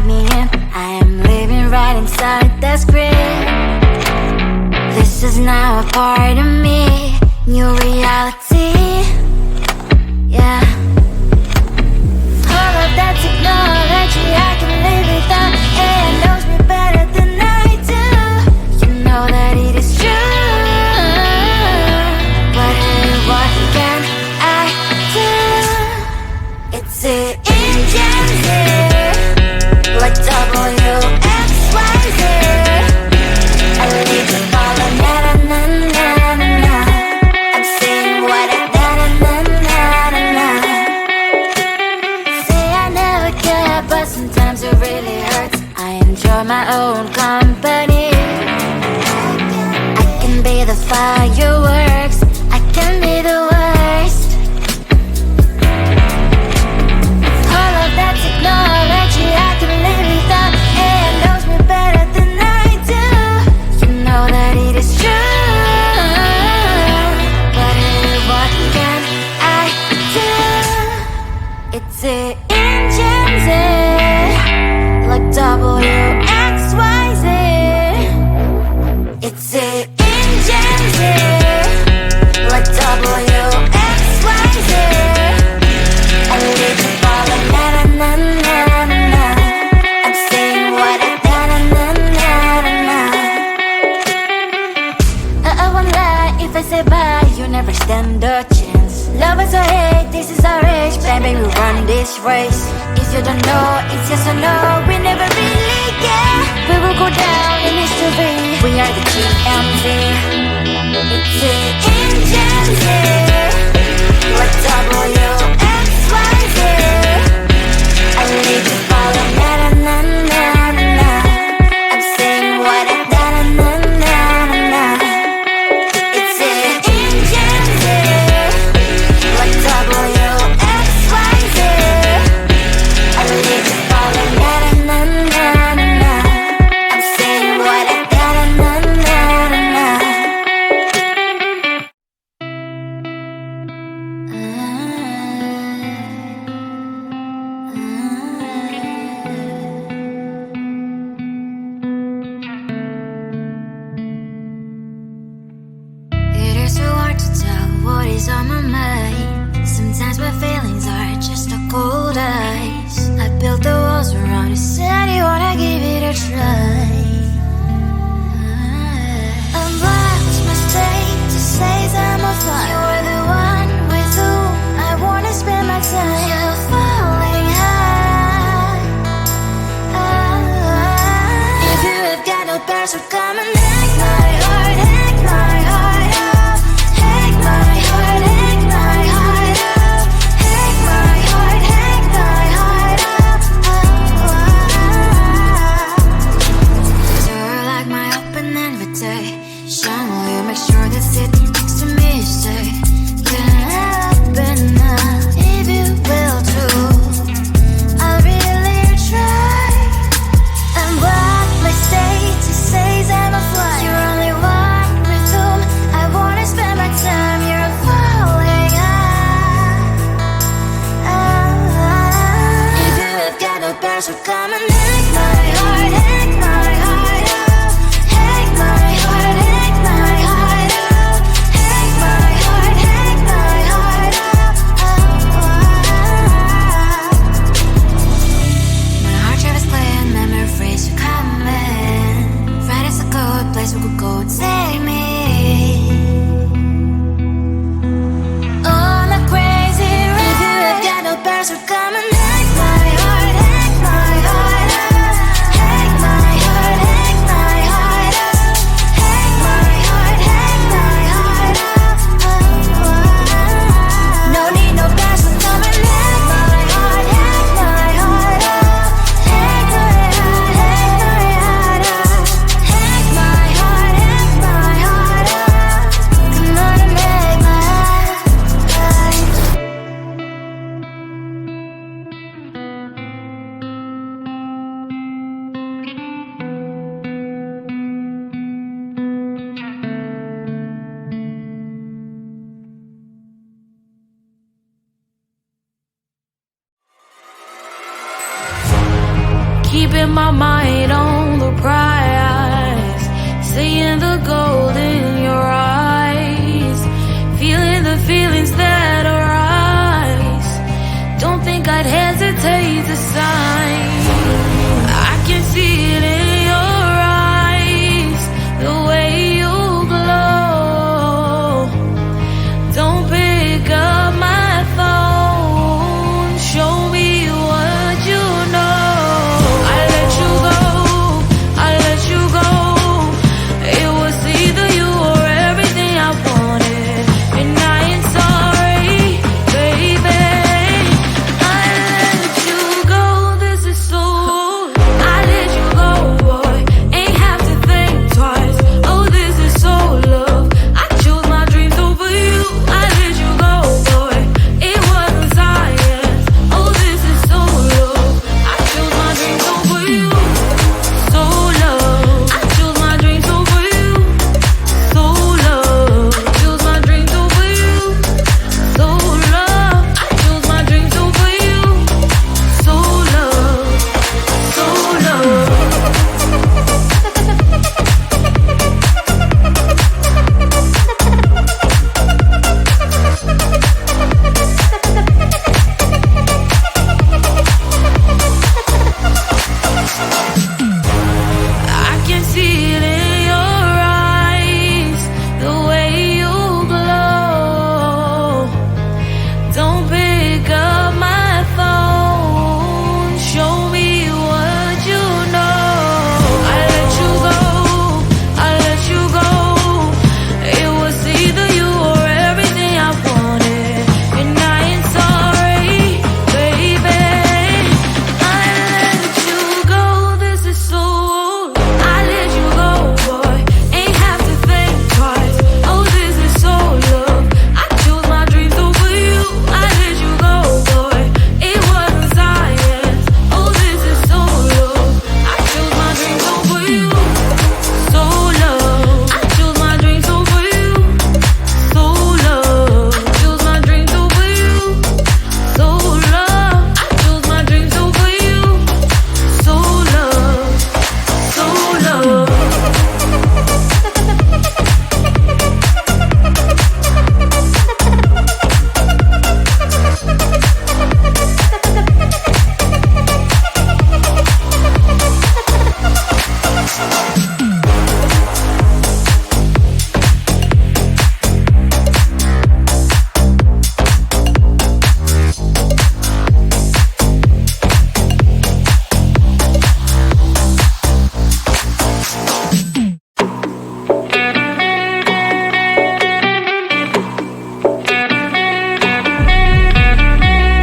me in. I am living right inside the screen. This is now a part of me, new reality. Yeah. All of that technology I can live without. AI knows me better than I do. You know that it is true. But hey, what can I do? It's the engines here, like WXYZ. I lead to follow, na na na na na na. I'm saying what I na na na na na na. Say I never care, but sometimes it really hurts. I enjoy my own company. I can be the fireworks, I can be the worst. All of that technology I can live without. AI knows me better than I do. You know that it is true. But hey, what can I do? It's the engines, like WXYZ. It's the engines, like WXYZ. I need to follow, na na na na na na. I'm saying what I na na na na na na. I won't lie if I say bye, you never stand a chance. Love is or hate, this is our age, baby, we run this race. If you don't know, it's yes or no, we never really care. We will go down in history, we are the GMZ. It's the engines here, like WXYZ. I need to follow, na na na na na na. I'm saying what I na na na na na na. It's the engines here, like WXYZ. I need to follow, na na na na na na. I'm saying what I na na na na na na. It is so hard to tell what is on my mind. Sometimes my feelings are just a cold ice. I built the walls around it, said you wanna give it a try. I'm lost, mistake to say I'm a fly. You're the one with whom I wanna spend my time. You're falling high. If you have got no bears, so come and hack my heart, hack my heart out. Hack my heart, hack my heart out. Hack my heart, hack my heart out. You're like my open invitation. Will you make sure that sitting next to me say, can happen now, if you will too. I'll really try. And what my state to say I'm a fly. You're only one with whom I wanna spend my time. You're falling high. If you have got no bears, so come and hack my heart, hack my heart out. Hack my heart, hack my heart out. the gold in your eyes, feeling the feelings that arise. Don't think I'd hesitate to sign. I can see it in your eyes, the way you glow. Don't pick up my phone, show me what you know. I let you go, I let you go. It was either you or everything I wanted, and I ain't sorry, baby. I let you go, this is so. I let you go, boy, ain't have to think twice. Oh, this is so love. I chose my dreams over you. I let you go, boy, it wasn't science. Oh, this is so love. I chose my dreams over you. So love. I chose my dreams over you. So love. Chose my dreams over you. So love. I chose my dreams over you. So love. So love. I can see it in your eyes, the way you glow. Don't pick up my phone, show me what you know. I let you go, I let you go. It was either you or everything I wanted, and I ain't sorry, baby. I let you go, this is so. I let you go, boy, ain't have to think twice. Oh, this is so love. I chose my dreams over you. I let you go, boy, it wasn't science. Oh, this is so love. I chose my dreams over you. So love. I chose my dreams over you. So love. Chose my dreams over you. So love. I chose my dreams over you. So love. So love.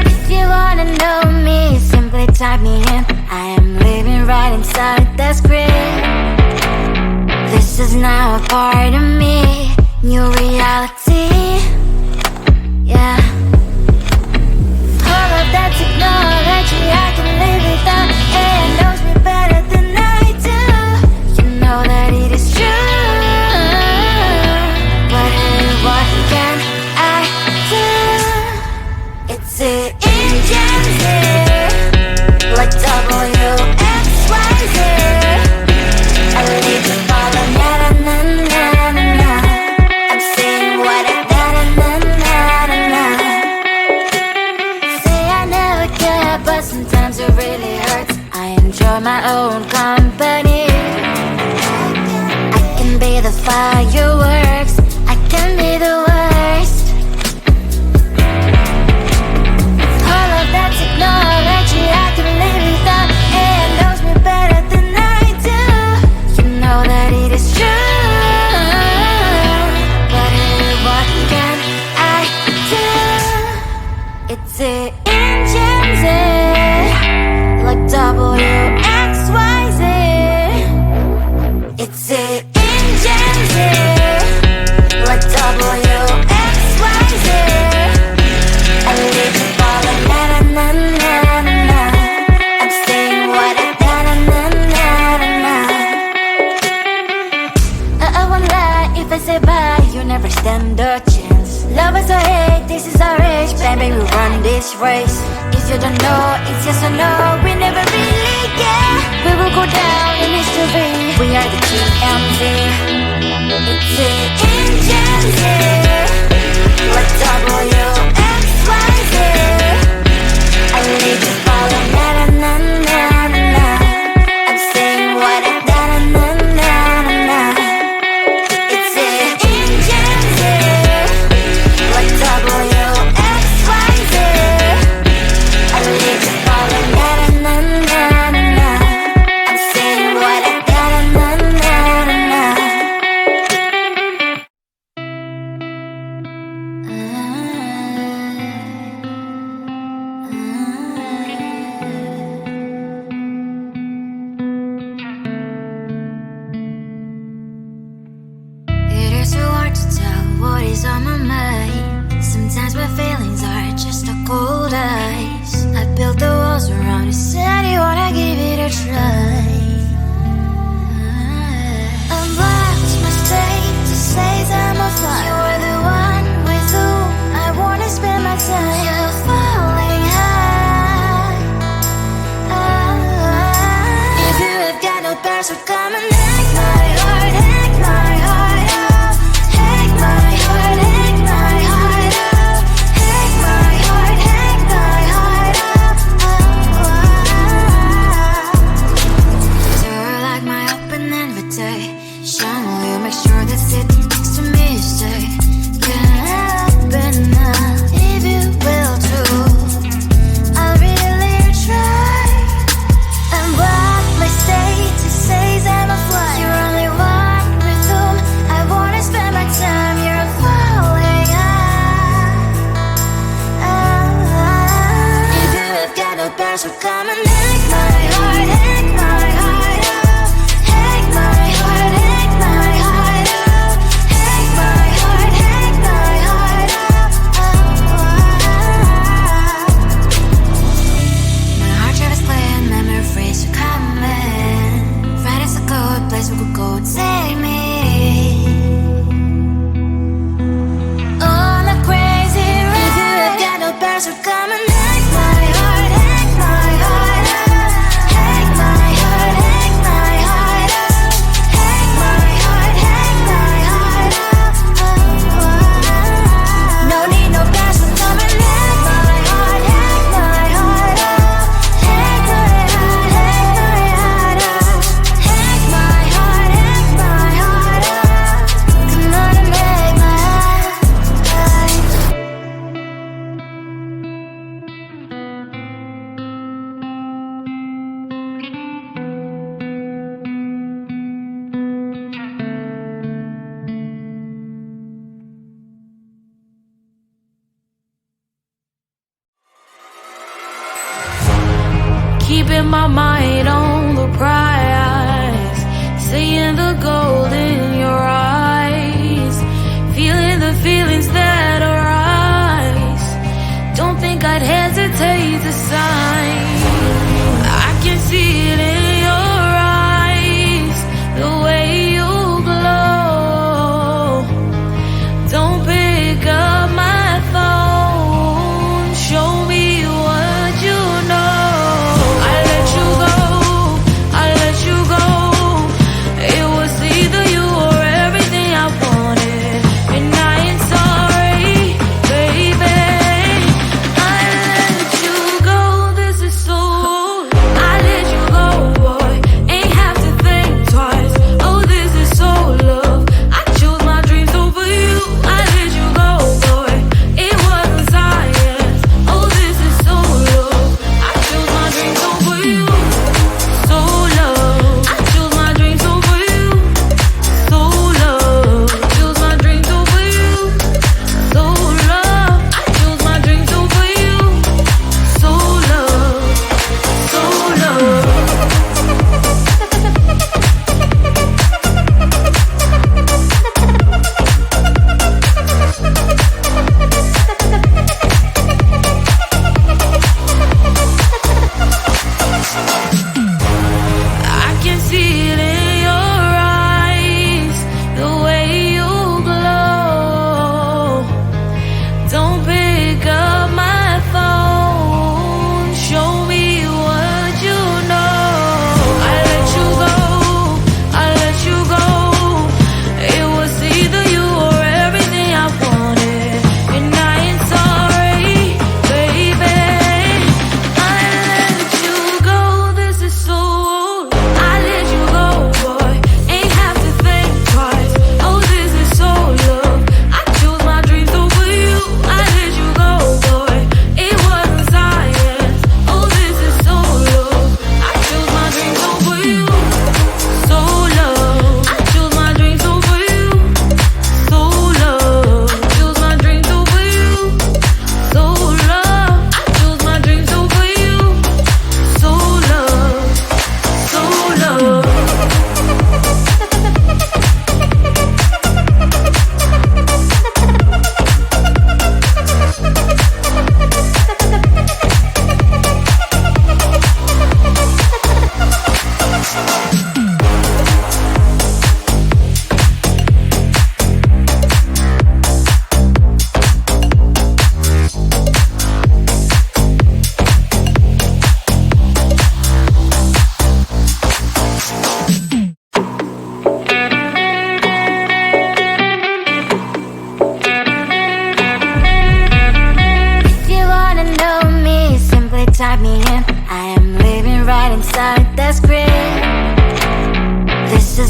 If you wanna know me, simply type me in. I am living right inside the screen. This is now a part of me, new reality. Yeah. All of that technology I can live without. It knows me better than I do. You know that it is true. But hey, what can I do? It's the engines here, like WXYZ. I need to follow, na na na na na na. I'm saying what I na na na na na na. Say I never care, but sometimes it really hurts. I enjoy my own company. I can be the fireworks, I can be the worst. All of that technology I can live without. It knows me better than I do. You know that it is true. But hey, what can I do? It's the engines, like WXYZ. It's the engines, like WXYZ. I need to follow, na na na na na na. I'm saying what I na na na na na na. I won't lie if I say bye, you never stand a chance. Love us or hate, this is our age, baby, we run this race. If you don't know, it's yes or no, we never really care. We will go down in history, we are the TMZ. what is on my mind. Sometimes my feelings are just a cold ice. I built the walls around you, said you wanna give it a try. I watched my state to say I'm a fly. You're the one with whom I wanna spend my time. You're falling high. If you have got no bears, so come and hack my heart, hack my heart out. Hack my heart, hack my heart out. Hack my heart, hack my heart out. You're like my open invitation. Will you make sure that sitting next to me you stay? Can happen now, if you will too. I'll really try. And what my state to say I'm a fly. You're only one with whom I wanna spend my time. You're falling high. If you have got no bears, so come and hack my heart, hack my heart out. Hack my heart, hack my heart out. Hack my heart, hack my heart out. My heart drive is clear and memory freeze, you're coming. Right is a good place we could go, take me. On a crazy ride. If you have got no bears, so come and hack my heart, hack my heart out. Hack my heart, hack my heart out. Hack my heart, hack my heart out. No need no bears, so come and hack my heart, hack my heart out. Hack my heart, hack my heart out. Hack my heart, hack my heart out. Come on and make my heart. Keeping my mind on the prize, seeing the gold in your eyes, feeling the feelings that arise. Don't think I'd hesitate to sign. I can see it in your eyes, the way you glow. Don't pick up my phone, show me what you know. I let you go.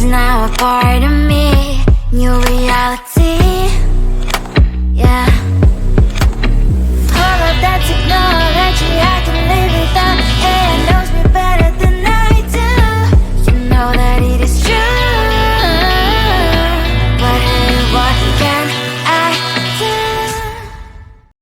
is now a part of me, new reality. Yeah.